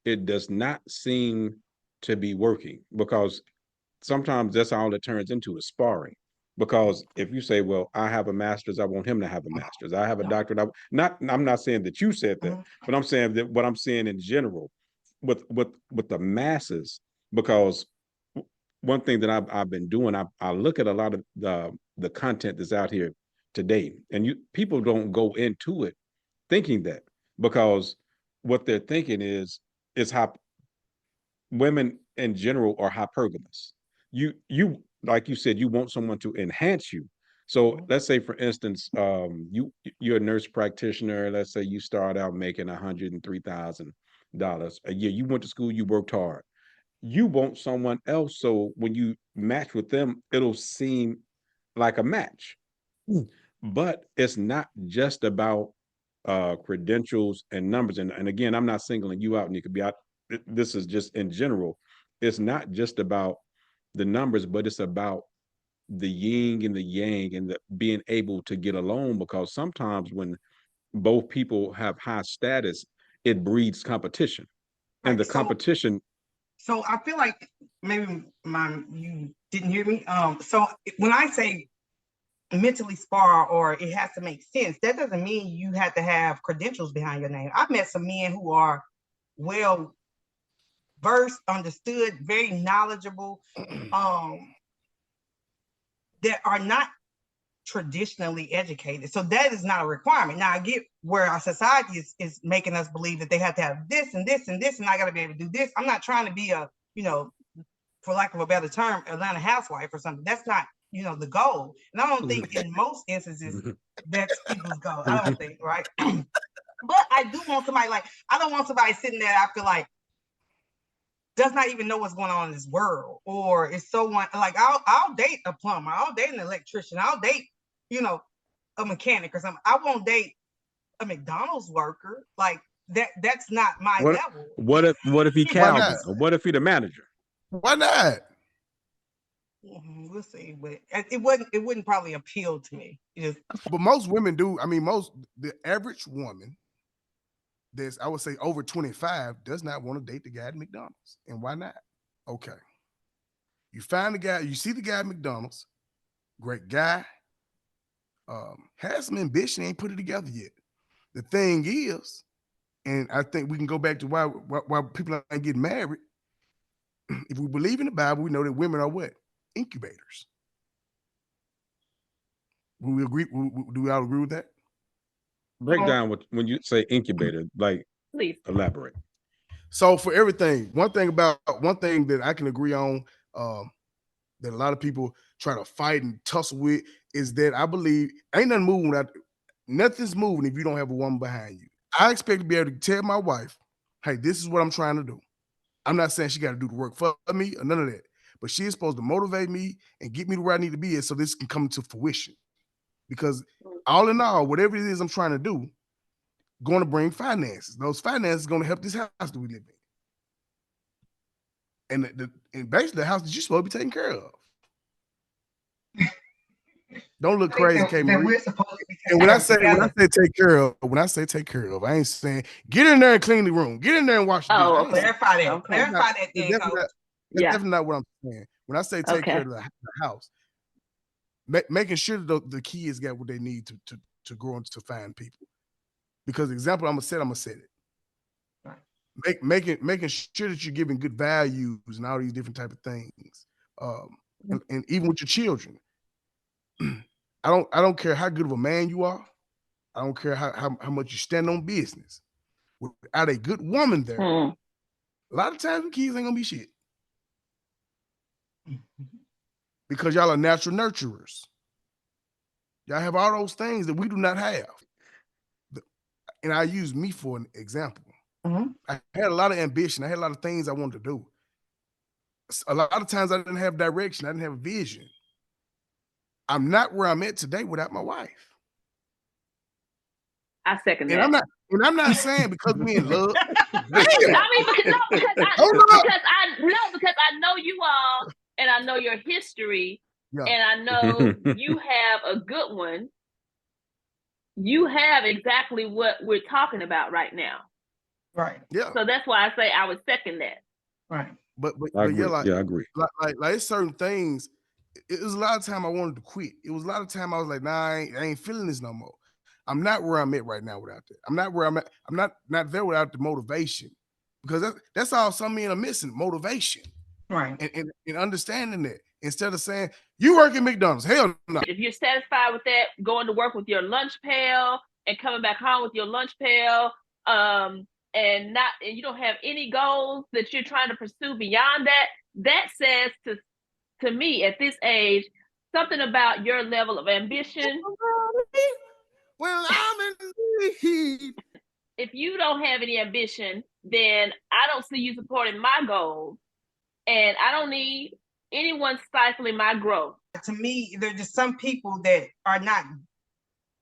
it does not seem to be working, because sometimes that's all it turns into is sparring. Because if you say, well, I have a master's, I want him to have a master's. I have a doctorate. I'm not saying that you said that, but I'm saying that what I'm saying in general with the masses, because one thing that I've been doing, I look at a lot of the content that's out here today, and people don't go into it thinking that, because what they're thinking is how women in general are hypergamous. You like you said, you want someone to enhance you. So let's say, for instance, you're a nurse practitioner. Let's say you start out making $103,000 a year. You went to school, you worked hard. You want someone else, so when you match with them, it'll seem like a match. But it's not just about credentials and numbers. And again, I'm not singling you out, Nika B. This is just in general. It's not just about the numbers, but it's about the yin and the yang and being able to get along, because sometimes when both people have high status, it breeds competition. And the competition. So I feel like maybe you didn't hear me. So when I say mentally spar or it has to make sense, that doesn't mean you have to have credentials behind your name. I've met some men who are well versed, understood, very knowledgeable. that are not traditionally educated. So that is not a requirement. Now I get where our society is making us believe that they have to have this and this and this, and I got to be able to do this. I'm not trying to be a, for lack of a better term, Atlanta housewife or something. That's not, the goal. And I don't think in most instances that's people's goal. I don't think, right? But I do want somebody I don't want somebody sitting there, I feel like, does not even know what's going on in this world, or is so I'll date a plumber, I'll date an electrician, I'll date, a mechanic or something. I won't date a McDonald's worker. Like that's not my level. What if he Calvin? Or what if he the manager? Why not? We'll see, but it wouldn't probably appeal to me. But most women do. I mean, the average woman that's, I would say, over 25 does not want to date the guy at McDonald's. And why not? Okay. You find the guy, you see the guy at McDonald's, great guy, has some ambition, ain't put it together yet. The thing is, and I think we can go back to why people aren't getting married. If we believe in the Bible, we know that women are what? Incubators. Do we agree? Do we all agree with that? Break down when you say incubator, please elaborate. So for everything, one thing that I can agree on, that a lot of people try to fight and tussle with, is that I believe nothing's moving if you don't have a woman behind you. I expect to be able to tell my wife, hey, this is what I'm trying to do. I'm not saying she got to do the work for me or none of that, but she is supposed to motivate me and get me to where I need to be so this can come to fruition. Because all in all, whatever it is I'm trying to do, going to bring finances. Those finances are going to help this house that we live in. And basically the house that you're supposed to be taking care of. Don't look crazy, K. Marie. And when I say take care of, I ain't saying get in there and clean the room. Get in there and wash the dishes. Oh, clarify that. Clarify that. That's definitely not what I'm saying. When I say take care of the house, making sure that the kids got what they need to grow into fine people. Because example, I'm gonna set it. Right. Making sure that you're giving good values and all these different type of things. And even with your children. I don't care how good of a man you are. I don't care how much you stand on business. Without a good woman there, a lot of times the kids ain't gonna be shit. Because y'all are natural nurturers. Y'all have all those things that we do not have. And I use me for an example. I had a lot of ambition. I had a lot of things I wanted to do. A lot of times I didn't have direction. I didn't have a vision. I'm not where I'm at today without my wife. I second that. I'm not saying because we in love. Because I know you all, and I know your history, and I know you have a good one. You have exactly what we're talking about right now. Right. Yeah. So that's why I say I would second that. Right. But I agree. I agree. Like certain things. It was a lot of time I wanted to quit. It was a lot of time I was like, nah, I ain't feeling this no more. I'm not where I'm at right now without that. I'm not where I'm at. I'm not there without the motivation, because that's all some men are missing, motivation. Right. And understanding that instead of saying you work at McDonald's, hell no. If you're satisfied with that, going to work with your lunch pail and coming back home with your lunch pail, and you don't have any goals that you're trying to pursue beyond that, that says to me at this age something about your level of ambition. Well, I'm in need. If you don't have any ambition, then I don't see you supporting my goals, and I don't need anyone stifling my growth. To me, there's just some people that are not,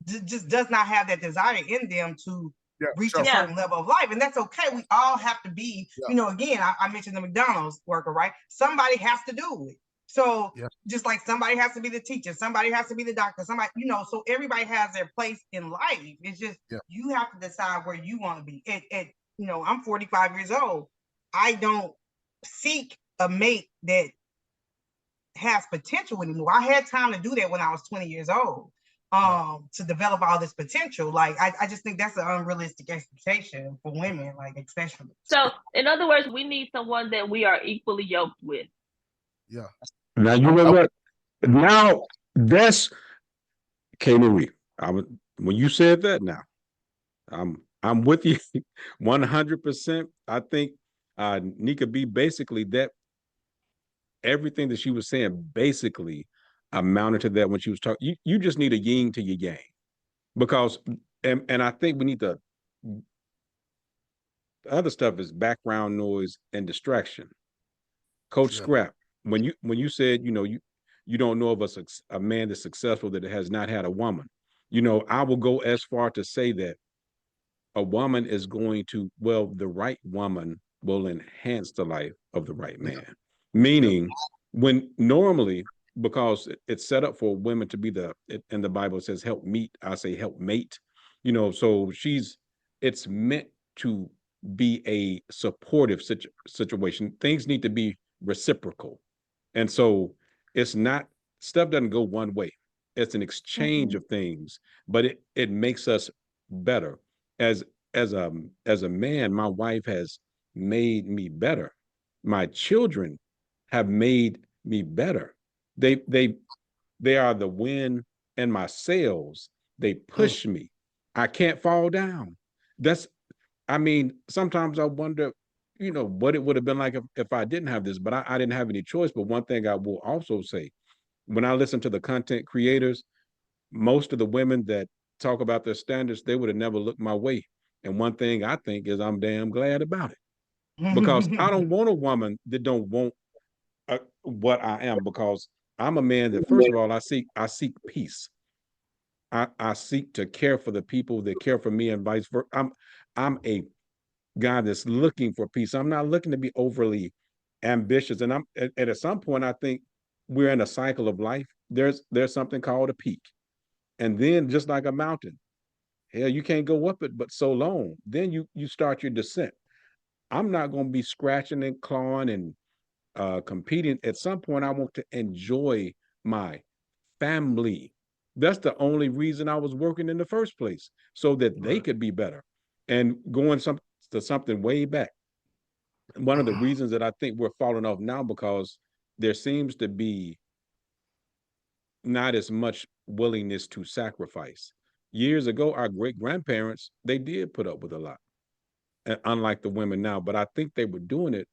just does not have that desire in them to reach a certain level of life, and that's okay. We all have to be, again, I mentioned the McDonald's worker, right? Somebody has to do it. So just like somebody has to be the teacher, somebody has to be the doctor, somebody, so everybody has their place in life. It's just, you have to decide where you want to be. I'm 45 years old. I don't seek a mate that has potential anymore. I had time to do that when I was 20 years old, to develop all this potential. Like, I just think that's an unrealistic expectation for women, like, especially. So in other words, we need someone that we are equally yoked with. Yeah. Now, you know what? Now That's K. Marie. When you said that now, I'm with you 100%. I think Nika B basically that everything that she was saying basically amounted to that when she was talking. You just need a yin to your yang, because and I think we need the other stuff is background noise and distraction. Coach Scrap, when you said you don't know of a man that's successful that has not had a woman, I will go as far to say that a woman is going to, well, the right woman will enhance the life of the right man. Meaning, when normally, because it's set up for women to be in the Bible, it says help meet, I say help mate, so it's meant to be a supportive situation. Things need to be reciprocal. And so stuff doesn't go one way. It's an exchange of things, but it makes us better. As a man, my wife has made me better. My children have made me better. They are the wind in my sails. They push me. I can't fall down. Sometimes I wonder, what it would have been like if I didn't have this, but I didn't have any choice. But one thing I will also say, when I listen to the content creators, most of the women that talk about their standards, they would have never looked my way. And one thing I think is I'm damn glad about it, because I don't want a woman that don't want what I am, because I'm a man that, first of all, I seek peace. I seek to care for the people that care for me, and vice versa. I'm a guy that's looking for peace. I'm not looking to be overly ambitious. And at some point, I think we're in a cycle of life. There's something called a peak. And then, just like a mountain, hell, you can't go up it but so long. Then you start your descent. I'm not going to be scratching and clawing and competing. At some point, I want to enjoy my family. That's the only reason I was working in the first place, so that they could be better. And going to something way back, one of the reasons that I think we're falling off now, because there seems to be not as much willingness to sacrifice. Years ago, our great grandparents, they did put up with a lot, unlike the women now. But I think they were doing it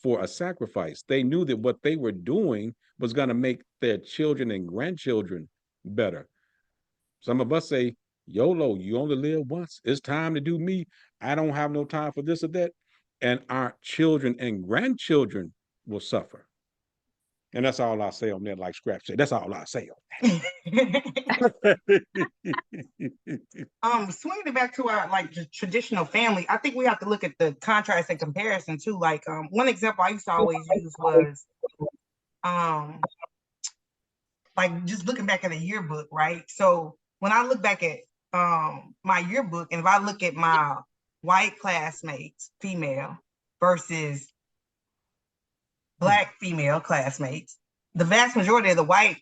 for a sacrifice. They knew that what they were doing was going to make their children and grandchildren better. Some of us say, YOLO, you only live once. It's time to do me. I don't have no time for this or that. And our children and grandchildren will suffer. And that's all I say on that, like Scrap said. That's all I say on that. Swinging it back to our traditional family, I think we have to look at the contrast and comparison too. Like one example I used to always use was like just looking back at a yearbook, right? So when I look back at my yearbook, and if I look at my white classmates, female, versus Black female classmates, the vast majority of the white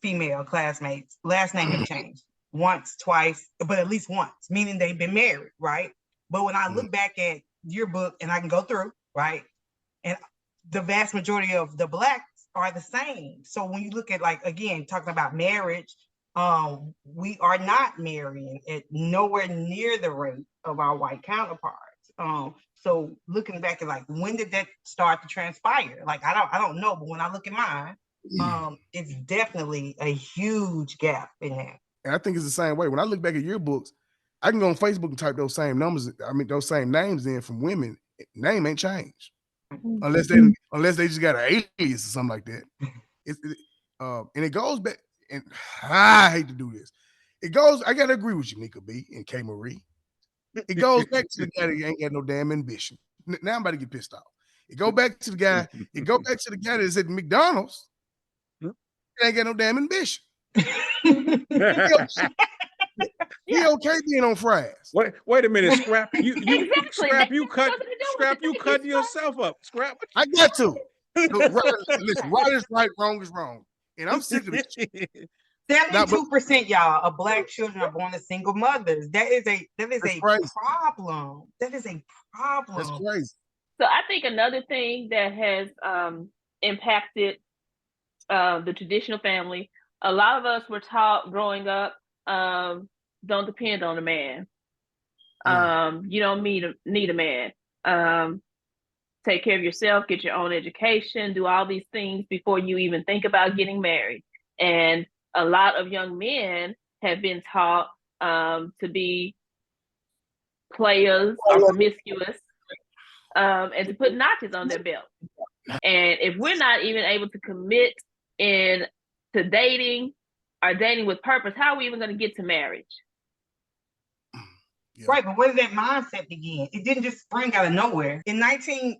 female classmates, last name have changed once, twice, but at least once, meaning they've been married, right? But when I look back at yearbook, and I can go through, right, and the vast majority of the Blacks are the same. So when you look at, like, again, talking about marriage, we are not marrying at nowhere near the rate of our white counterparts. So looking back at, like, when did that start to transpire? Like, I don't know, but when I look at mine, it's definitely a huge gap in that. And I think it's the same way. When I look back at yearbooks, I can go on Facebook and type those same numbers. Those same names in from women. Name ain't changed, unless they just got an alias or something like that. And it goes back. And I hate to do this. I gotta agree with you, Nika B and K. Marie. It goes back to the guy that ain't got no damn ambition. Now I'm about to get pissed off. It go back to the guy. It go back to the guy that's at McDonald's. He ain't got no damn ambition. He okay being on fries. Wait a minute, Scrap. You Exactly. Scrap, you cutting yourself up. Scrap. I got to. Listen, right is right, wrong is wrong. And I'm sick of this shit. 72%, y'all, of Black children are born to single mothers. That is a crazy. problem. That is a problem. That's crazy. So I think another thing that has impacted the traditional family, a lot of us were taught growing up, don't depend on a man. You don't need a man. Take care of yourself, get your own education, do all these things before you even think about getting married. And a lot of young men have been taught to be players or promiscuous, and to put notches on their belt. And if we're not even able to commit to dating or dating with purpose, how are we even going to get to marriage? Yeah. Right, but where did that mindset begin? It didn't just spring out of nowhere. In the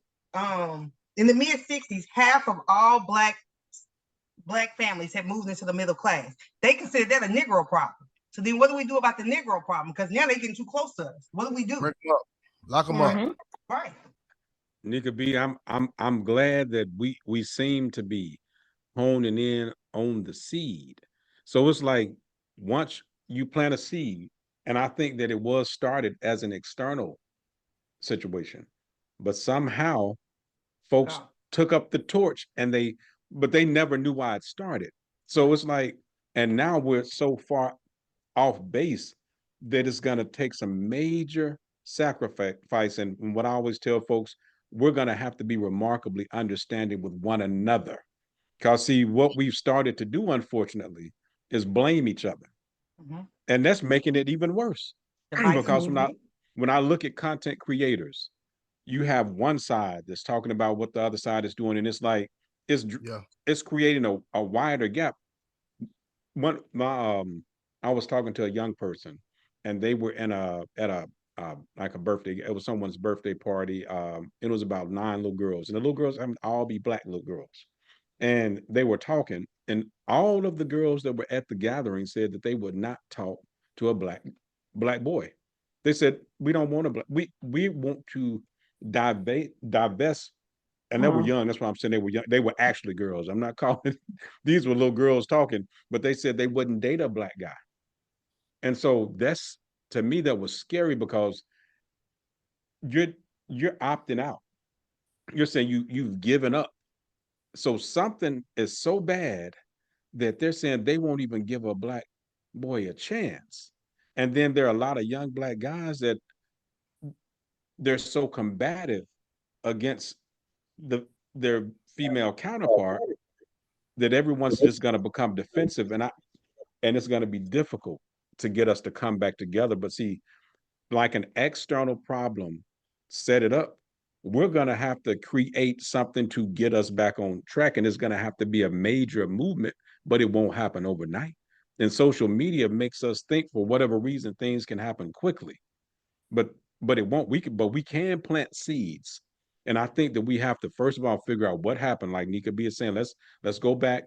mid 60s, half of all black families had moved into the middle class. They considered that a Negro problem. So then what do we do about the Negro problem? Because now they're getting too close to us. What do we do? Break them up. Lock them up. Right. Nika B, I'm glad that we seem to be honing in on the seed. So it's like once you plant a seed, and I think that it was started as an external situation, but somehow folks took up the torch but they never knew why it started. So it's like, and now we're so far off base that it's going to take some major sacrifice. And what I always tell folks, we're going to have to be remarkably understanding with one another. Because see, what we've started to do, unfortunately, is blame each other. And that's making it even worse. Because when I look at content creators, you have one side that's talking about what the other side is doing, and it's like it's creating a wider gap. I was talking to a young person, and they were at a like a birthday. It was someone's birthday party. It was about 9 little girls, and the little girls happened to all be black little girls. And they were talking, and all of the girls that were at the gathering said that they would not talk to a black boy. They said, we don't want we want to divest. And they were young. That's why I'm saying they were young. They were actually girls. I'm not calling these were little girls talking, but they said they wouldn't date a black guy. And so that's, to me, that was scary, because you're opting out. You're saying you've given up. So something is so bad that they're saying they won't even give a black boy a chance. And then there are a lot of young black guys that they're so combative against their female counterpart that everyone's just going to become defensive, and it's going to be difficult to get us to come back together. But see, like an external problem set it up, we're going to have to create something to get us back on track, and it's going to have to be a major movement, but it won't happen overnight. And social media makes us think, for whatever reason, things can happen quickly, but it won't. We can plant seeds. And I think that we have to, first of all, figure out what happened. Like Nika B is saying, let's go back,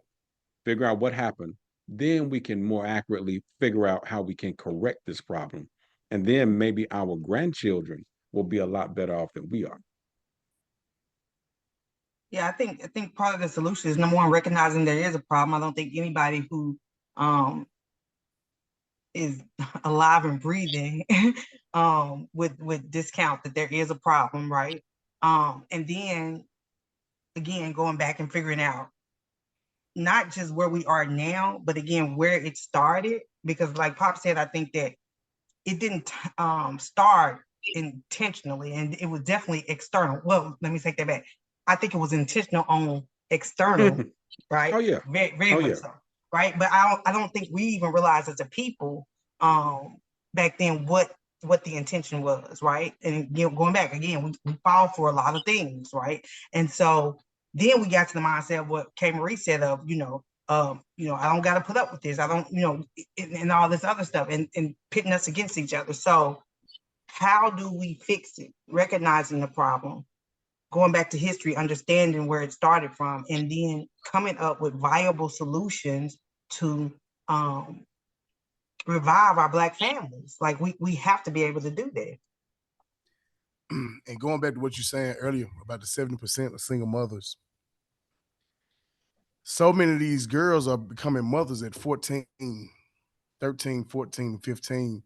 figure out what happened. Then we can more accurately figure out how we can correct this problem. And then maybe our grandchildren will be a lot better off than we are. Yeah, I think part of the solution is, number one, recognizing there is a problem. I don't think anybody who is alive and breathing would discount that there is a problem, right? And then again, going back and figuring out not just where we are now, but again, where it started. Because like Pop said, I think that it didn't start intentionally, and it was definitely external. Well, let me take that back. I think it was intentional on external, right? Oh yeah, very much so, right? But I don't think we even realized as a people back then what the intention was, right? And going back again, we fall for a lot of things, right? And so then we got to the mindset of what K. Marie said of, I don't got to put up with this. I don't, and all this other stuff, and pitting us against each other. So how do we fix it? Recognizing the problem, going back to history, understanding where it started from, and then coming up with viable solutions to revive our Black families. Like we have to be able to do that. And going back to what you're saying earlier about the 70% of single mothers, so many of these girls are becoming mothers at 14, 13, 14, 15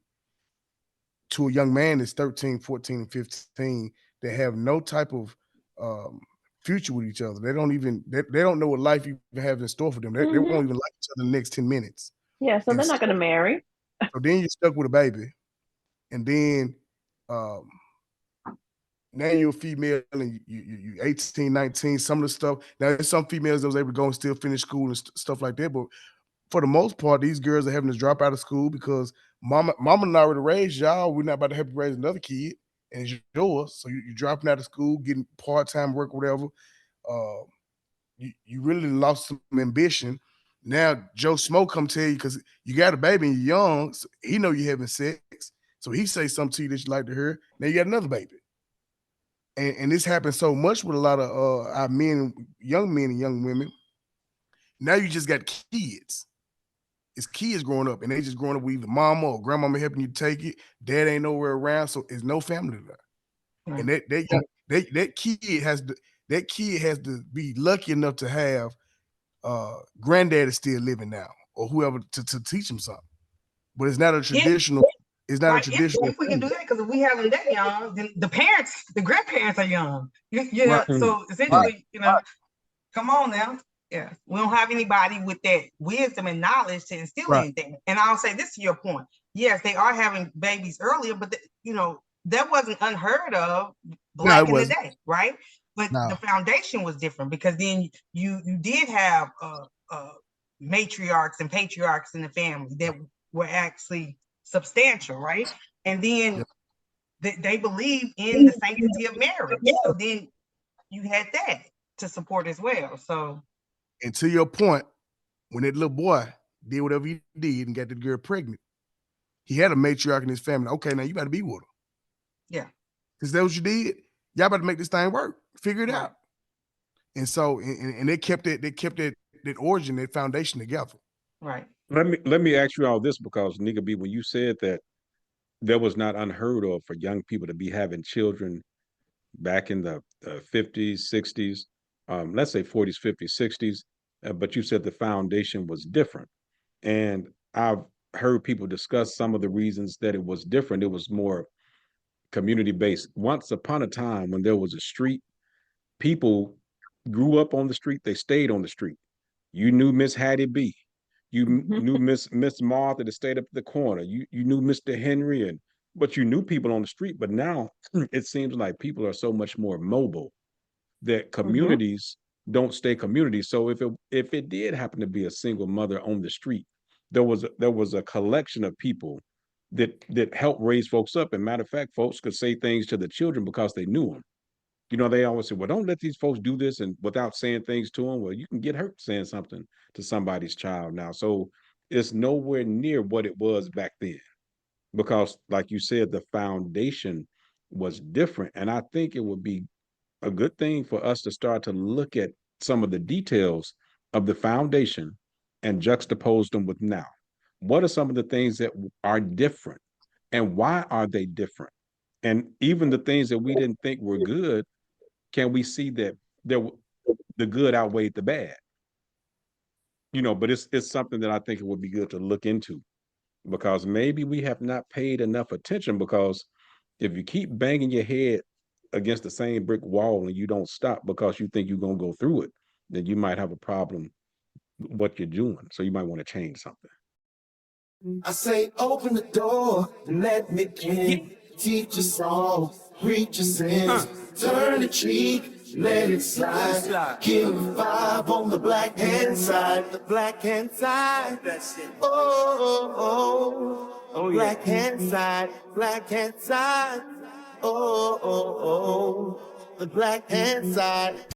to a young man that's 13, 14, and 15 that have no type of future with each other. They don't even they don't know what life even has in store for them. They won't even like each other in the next 10 minutes. Yeah, so And they're not going to marry. So then you're stuck with a baby, and then now you're a female and you 18, 19, some of the stuff. Now there's some females that was able to go and still finish school and stuff like that, but for the most part, these girls are having to drop out of school because mama and already raised y'all. We're not about to help you raise another kid, and it's yours. So you're dropping out of school, getting part-time work, whatever. You really lost some ambition. Now Joe Smo come tell you because you got a baby and you're young, so he know you having sex. So he say something to you that you like to hear. Now you got another baby. And this happens so much with a lot of our men and young women. Now you just got kids. It's kids growing up, and they just growing up with either mama or grandmama helping you take it. Dad ain't nowhere around, so there's no family there. Right. And that kid has to be lucky enough to have granddad is still living now, or whoever to teach him something. But it's not a traditional. It's not a traditional. If we can do that, because if we have them that young, then the grandparents are young. Right. So essentially, come on now. Yeah, we don't have anybody with that wisdom and knowledge to instill anything. And I'll say this to your point. Yes, they are having babies earlier, but that wasn't unheard of back in the day, right? But the foundation was different because then you did have matriarchs and patriarchs in the family that were actually substantial, right? And then they believe in the sanctity of marriage. So then you had that to support as well. So. And to your point, when that little boy did whatever he did and got the girl pregnant, he had a matriarch in his family. Okay, now you got to be with her. Yeah. Because that's what you did. Y'all better make this thing work. Figure it out. And so, and they kept that origin, that foundation together. Right. Let me ask you all this, because Nika B, when you said that there was not unheard of for young people to be having children back in the 50s, 60s, let's say 40s, 50s, 60s, but you said the foundation was different. And I've heard people discuss some of the reasons that it was different. It was more community-based. Once upon a time, when there was a street, people grew up on the street, they stayed on the street. You knew Miss Hattie B. You knew Miss Martha that stayed up at the corner. You knew Mr. Henry, but you knew people on the street. But now it seems like people are so much more mobile that communities don't stay communities. So if it did happen to be a single mother on the street, there was a collection of people that helped raise folks up. And matter of fact, folks could say things to the children because they knew them. They always say, well, don't let these folks do this, and without saying things to them. Well, you can get hurt saying something to somebody's child now. So it's nowhere near what it was back then, because like you said, the foundation was different. And I think it would be a good thing for us to start to look at some of the details of the foundation and juxtapose them with now. What are some of the things that are different, and why are they different? And even the things that we didn't think were good, can we see that the good outweighed the bad? But it's something that I think it would be good to look into, because maybe we have not paid enough attention. Because if you keep banging your head against the same brick wall and you don't stop because you think you're going to go through it, then you might have a problem with what you're doing. So you might want to change something. I say, open the door and let me in. Teach us all, preach your sins, turn the cheek, let it slide. Give 5 on the black hand side, the black hand side. Oh, black hand side, black hand side. Oh, the black hand side.